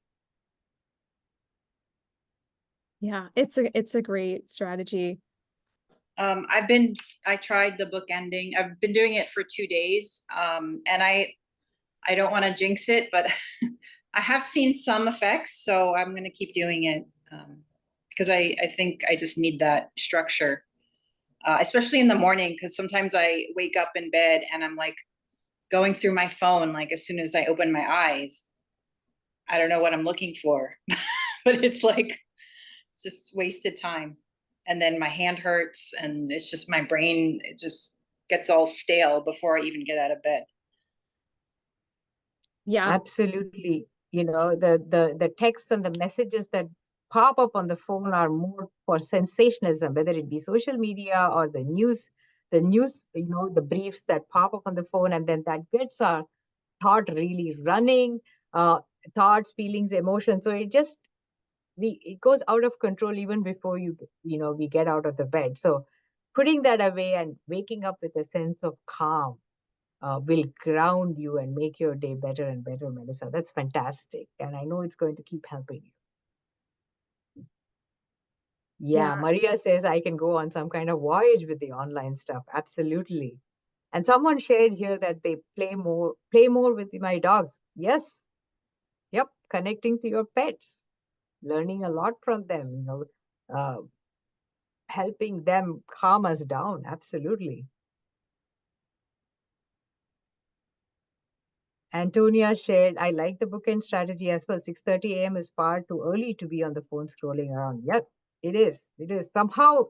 Yeah, it's a great strategy. I tried the book ending. I've been doing it for 2 days. And I don't want to jinx it, but I have seen some effects, so I'm going to keep doing it. Because I think I just need that structure, especially in the morning, because sometimes I wake up in bed and I'm like going through my phone, like as soon as I open my eyes, I don't know what I'm looking for, but it's just wasted time. And then my hand hurts and it's just my brain, it just gets all stale before I even get out of bed. Yeah. Absolutely. The texts and the messages that pop up on the phone are more for sensationalism, whether it be social media or the news, the briefs that pop up on the phone, and then that gets our thought really running, thoughts, feelings, emotions. So it goes out of control even before we get out of the bed. So putting that away and waking up with a sense of calm will ground you and make your day better and better, Melissa. That's fantastic. And I know it's going to keep helping you. Yeah, Maria says I can go on some kind of voyage with the online stuff. Absolutely. And someone shared here that they play more with my dogs. Yes. Yep. Connecting to your pets, learning a lot from them, helping them calm us down. Absolutely. Antonia shared, I like the bookend strategy as well. 6:30 a.m. is far too early to be on the phone scrolling around. Yep, it is. It is. Somehow,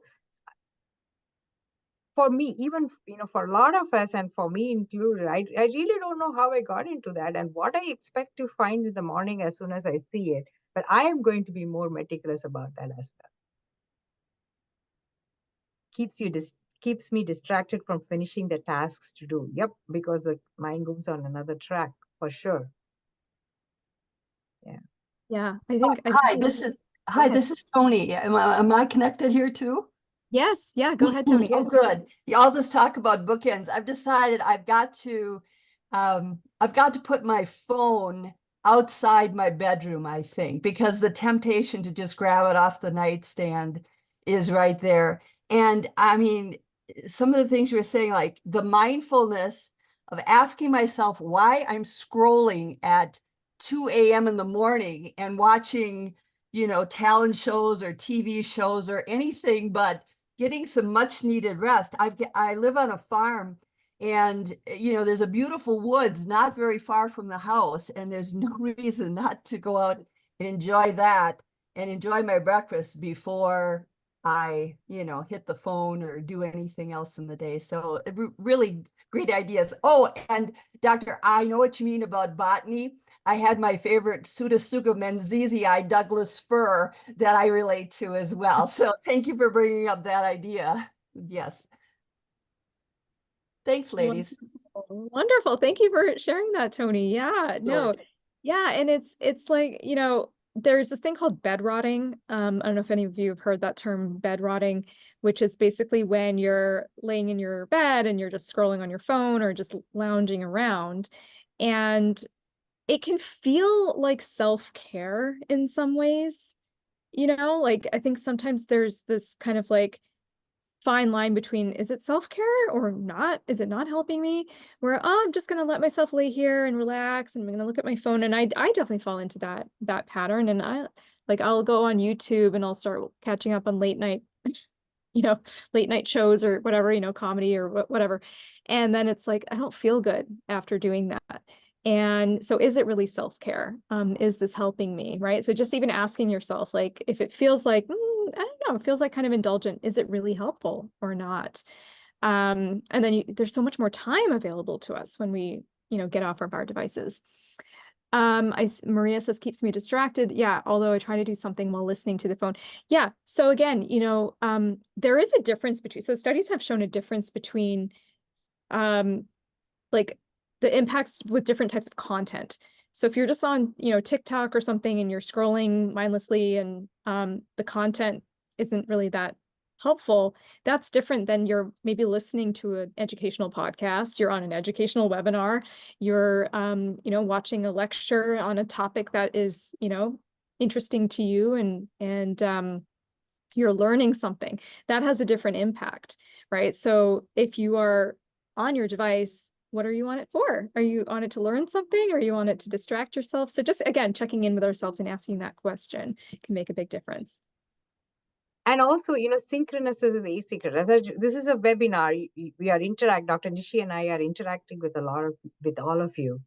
for me, even, for a lot of us and for me included, I really don't know how I got into that and what I expect to find in the morning as soon as I see it. But I am going to be more meticulous about that as well. Keeps me distracted from finishing the tasks to do. Yep, because the mind goes on another track for sure. Yeah. Yeah, I think. Hi, this is Tony. Am I connected here too? Yes. Yeah. Go ahead, Tony. Oh, good. Yeah, I'll just talk about bookends. I've decided I've got to put my phone outside my bedroom, I think, because the temptation to just grab it off the nightstand is right there. And I mean, some of the things you were saying, like the mindfulness of asking myself why I'm scrolling at 2 a.m. in the morning and watching, talent shows or TV shows or anything but getting some much needed rest. I live on a farm and, there's a beautiful woods not very far from the house, and there's no reason not to go out and enjoy that and enjoy my breakfast before I, hit the phone or do anything else in the day. So really great ideas. Oh, and Doctor, I know what you mean about botany. I had my favorite Pseudotsuga menziesii Douglas fir that I relate to as well. So thank you for bringing up that idea. Yes. Thanks, ladies. Wonderful. Thank you for sharing that, Tony. Yeah, no. Sure. Yeah, and it's like, there's this thing called bed rotting. I don't know if any of you have heard that term, bed rotting, which is basically when you're laying in your bed and you're just scrolling on your phone or just lounging around. And it can feel like self-care in some ways, like I think sometimes there's this kind of like fine line between, is it self-care or not? Is it not helping me? Where, oh, I'm just gonna let myself lay here and relax and I'm gonna look at my phone. And I definitely fall into that pattern. And I'll go on YouTube and I'll start catching up on late night shows or whatever, comedy or whatever. And then it's like, I don't feel good after doing that. And so is it really self-care? Is this helping me? Right. So just even asking yourself, like, if it feels like, I don't know, it feels like kind of indulgent, is it really helpful or not? And then there's so much more time available to us when we, get off of our devices. Maria says, keeps me distracted. Yeah, although I try to do something while listening to the phone. Yeah. So again, there is a difference between, so studies have shown a difference between, like the impacts with different types of content. So if you're just on, TikTok or something and you're scrolling mindlessly and the content isn't really that helpful, that's different than you're maybe listening to an educational podcast, you're on an educational webinar, you're watching a lecture on a topic that is, interesting to you, and you're learning something that has a different impact, right? So if you are on your device, what are you on it for? Are you on it to learn something? Or are you on it to distract yourself? So just, again, checking in with ourselves and asking that question can make a big difference. And also, synchronous is asynchronous. This is a webinar. We are Dr. Nishi and I are interacting with all of you.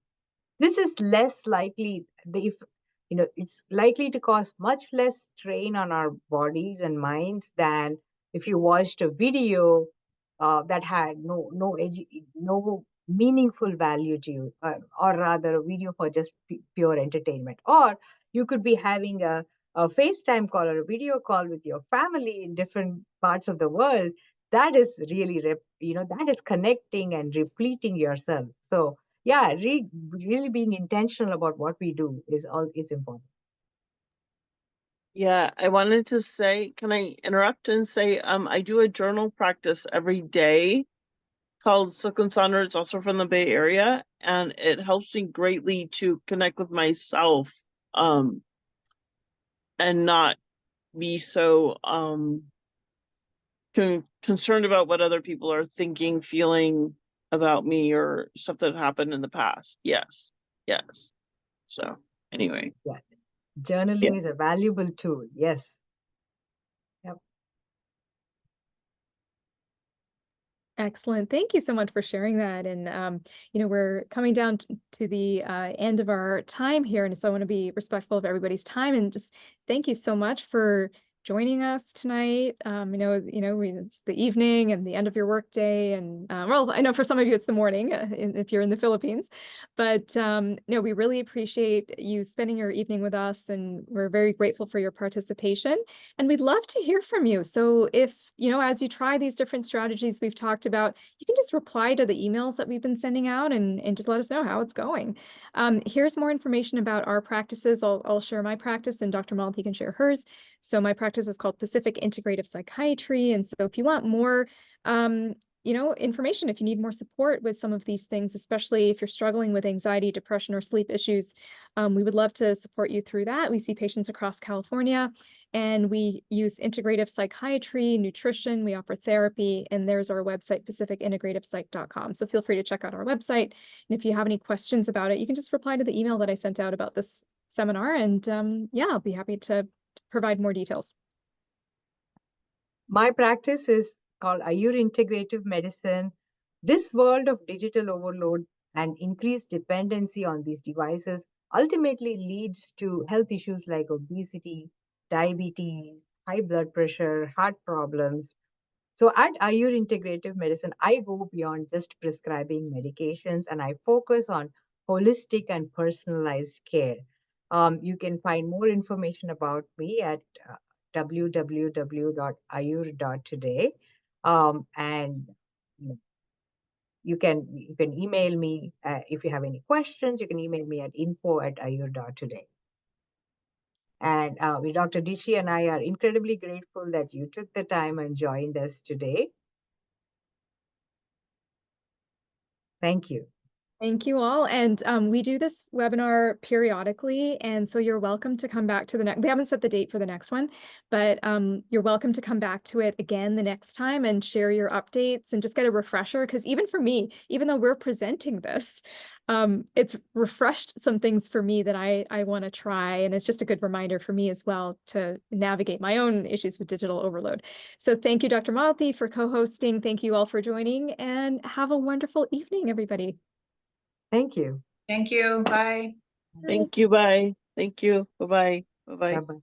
This is less likely, it's likely to cause much less strain on our bodies and minds than if you watched a video that had no meaningful value to you, or rather a video for just pure entertainment. Or you could be having a FaceTime call or a video call with your family in different parts of the world. That is really, that is connecting and repleting yourself. So yeah, really being intentional about what we do is important. Yeah, I wanted to say, can I interrupt and say, I do a journal practice every day called Silk and Sonder. It's also from the Bay Area, and it helps me greatly to connect with myself, and not be so concerned about what other people are thinking, feeling about me, or stuff that happened in the past. Yes. So anyway. Yeah. Journaling is a valuable tool. Yes. Yep. Excellent. Thank you so much for sharing that. And, we're coming down to the end of our time here. And so I want to be respectful of everybody's time and just thank you so much for joining us tonight. It's the evening and the end of your workday, and well, I know for some of you it's the morning if you're in the Philippines, but we really appreciate you spending your evening with us, and we're very grateful for your participation, and we'd love to hear from you. So if, as you try these different strategies we've talked about, you can just reply to the emails that we've been sending out and just let us know how it's going. Here's more information about our practices. I'll share my practice and Dr. Malti can share hers. So my practice is called Pacific Integrative Psychiatry. And so if you want more, information, if you need more support with some of these things, especially if you're struggling with anxiety, depression, or sleep issues, we would love to support you through that. We see patients across California, and we use integrative psychiatry, nutrition, we offer therapy, and there's our website, pacificintegrativepsych.com. So feel free to check out our website. And if you have any questions about it, you can just reply to the email that I sent out about this seminar. And I'll be happy to provide more details. My practice is called Integrative Medicine. This world of digital overload and increased dependency on these devices ultimately leads to health issues like obesity, diabetes, high blood pressure, heart problems. So at Integrative Medicine, I go beyond just prescribing medications, and I focus on holistic and personalized care. You can find more information about me at www.ayur.today. And you can email me if you have any questions. You can email me at info@ayur.today. And Dr. Dishi and I are incredibly grateful that you took the time and joined us today. Thank you. Thank you all. And we do this webinar periodically. And so you're welcome to come back to the next, we haven't set the date for the next one, but you're welcome to come back to it again the next time and share your updates and just get a refresher. Because even for me, even though we're presenting this, it's refreshed some things for me that I want to try. And it's just a good reminder for me as well to navigate my own issues with digital overload. So thank you, Dr. Malti, for co-hosting. Thank you all for joining, and have a wonderful evening, everybody. Thank you. Thank you. Bye. Thank you. Bye. Thank you. Bye-bye. Bye-bye. Bye-bye.